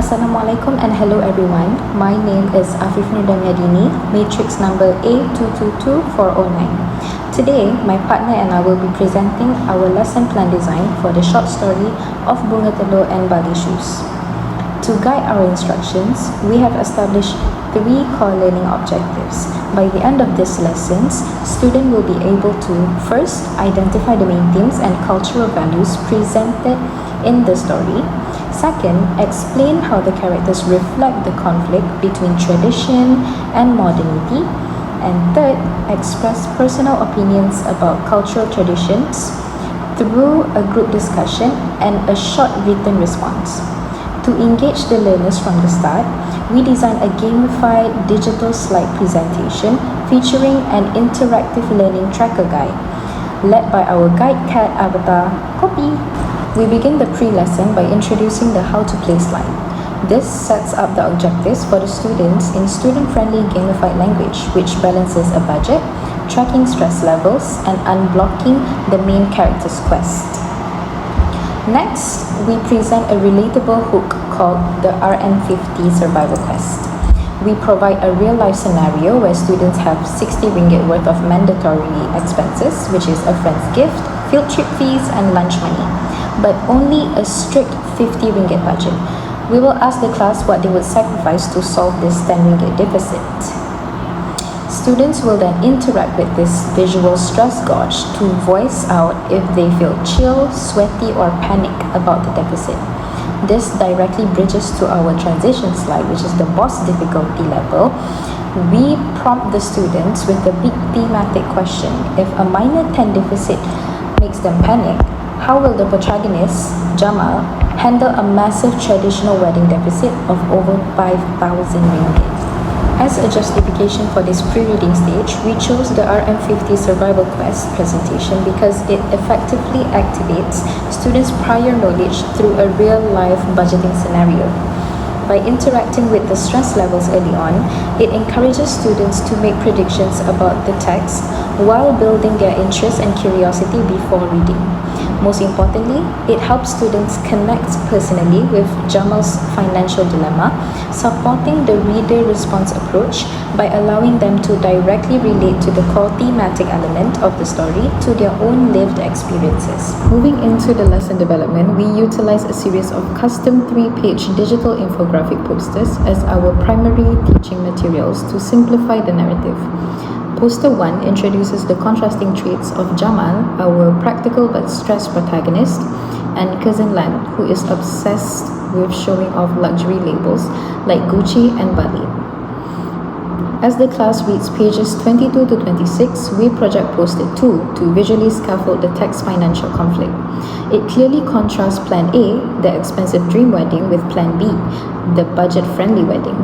Assalamualaikum and hello everyone. My name is Afif Nurdamiadini, matrix number A222409. Today, my partner and I will be presenting our lesson plan design for the short story of Bunga, Telur and Bally shoes. To guide our instructions, we have established 3 core learning objectives. By the end of these lessons, students will be able to first identify the main themes and cultural values presented in the story. Second, explain how the characters reflect the conflict between tradition and modernity. And third, express personal opinions about cultural traditions through a group discussion and a short written response. To engage the learners from the start, we designed a gamified digital slide presentation featuring an interactive learning tracker guide, led by our guide cat avatar, Kopi. We begin the pre-lesson by introducing the how to play slide. This sets up the objectives for the students in student-friendly gamified language, which balances a budget, tracking stress levels, and unblocking the main character's quest. Next, we present a relatable hook called the RN50 Survival Quest. We provide a real-life scenario where students have 60 ringgit worth of mandatory expenses, which is a friend's gift, field trip fees, and lunch money, but only a strict 50 ringgit budget. We will ask the class what they would sacrifice to solve this 10 ringgit deficit. Students will then interact with this visual stress gauge to voice out if they feel chill, sweaty, or panic about the deficit. This directly bridges to our transition slide, which is the boss difficulty level. We prompt the students with a big thematic question. If a minor 10 deficit makes them panic, how will the protagonist, Jamal, handle a massive traditional wedding deficit of over 5,000 ringgit? As a justification for this pre-reading stage, we chose the RM50 Survival Quest presentation because it effectively activates students' prior knowledge through a real-life budgeting scenario. By interacting with the stress levels early on, it encourages students to make predictions about the text while building their interest and curiosity before reading. Most importantly, it helps students connect personally with Jamal's financial dilemma, supporting the reader response approach by allowing them to directly relate to the core thematic element of the story to their own lived experiences. Moving into the lesson development, we utilize a series of custom 3-page digital infographic posters as our primary teaching materials to simplify the narrative. Poster 1 introduces the contrasting traits of Jamal, our practical but stressed protagonist, and Cousin Lan, who is obsessed with showing off luxury labels like Gucci and Bally. As the class reads pages 22 to 26, we project poster 2 to visually scaffold the text's financial conflict. It clearly contrasts Plan A, the expensive dream wedding, with Plan B, the budget-friendly wedding.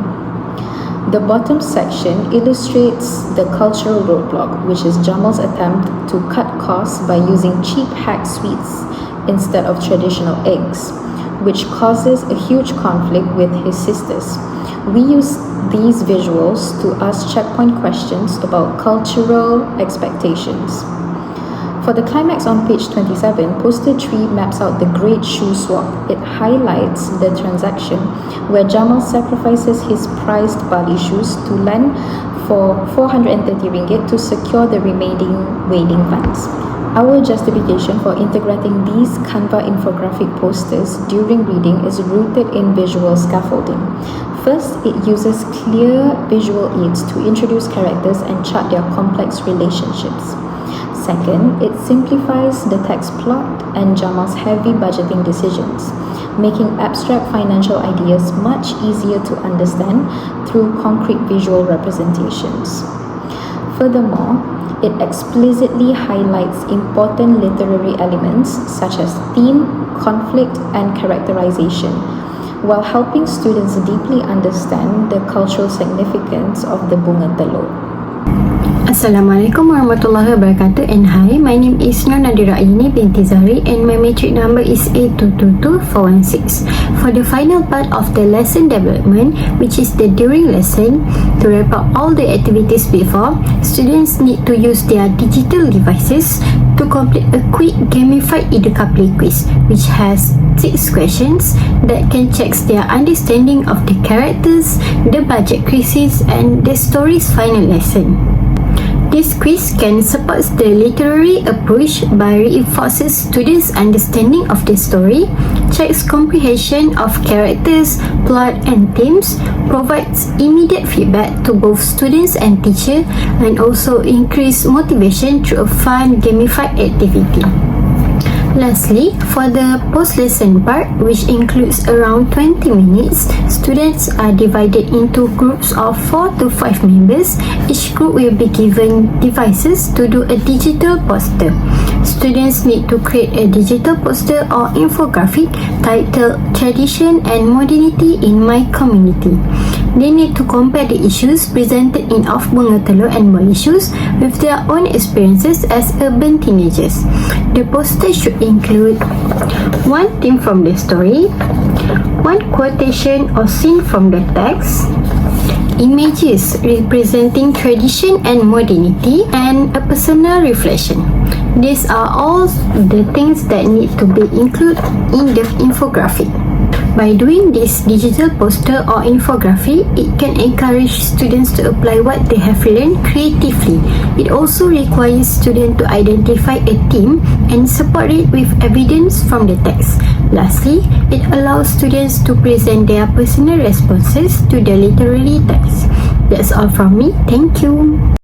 The bottom section illustrates the cultural roadblock, which is Jamal's attempt to cut costs by using cheap hack sweets instead of traditional eggs, which causes a huge conflict with his sisters. We use these visuals to ask checkpoint questions about cultural expectations. For the climax on page 27, poster 3 maps out the great shoe swap. It highlights the transaction where Jamal sacrifices his prized Bally shoes to Len for 430 ringgit to secure the remaining wedding funds. Our justification for integrating these Canva infographic posters during reading is rooted in visual scaffolding. First, it uses clear visual aids to introduce characters and chart their complex relationships. Second, it simplifies the text plot and Jamal's heavy budgeting decisions, making abstract financial ideas much easier to understand through concrete visual representations. Furthermore, it explicitly highlights important literary elements such as theme, conflict, and characterization, while helping students deeply understand the cultural significance of the Bunga Telur. Assalamualaikum warahmatullahi wabarakatuh, and hi, my name is Nur Nadira Aini binti Zahri and my matric number is A222416. For the final part of the lesson development, which is the during lesson, to wrap up all the activities before, students need to use their digital devices to complete a quick gamified Idukapli quiz, which has 6 questions that can check their understanding of the characters, the budget crisis, and the story's final lesson. This quiz can support the literary approach by reinforces students' understanding of the story, checks comprehension of characters, plot and themes, provides immediate feedback to both students and teacher, and also increase motivation through a fun gamified activity. Lastly, for the post-lesson part, which includes around 20 minutes, students are divided into groups of 4 to 5 members. Each group will be given devices to do a digital poster. Students need to create a digital poster or infographic titled Tradition and Modernity in My Community. They need to compare the issues presented in Of Bunga, Telur and Bally shows with their own experiences as urban teenagers. The poster should include one theme from the story, one quotation or scene from the text, images representing tradition and modernity, and a personal reflection. These are all the things that need to be included in the infographic. By doing this digital poster or infographic, it can encourage students to apply what they have learned creatively. It also requires students to identify a theme and support it with evidence from the text. Lastly, it allows students to present their personal responses to the literary text. That's all from me. Thank you.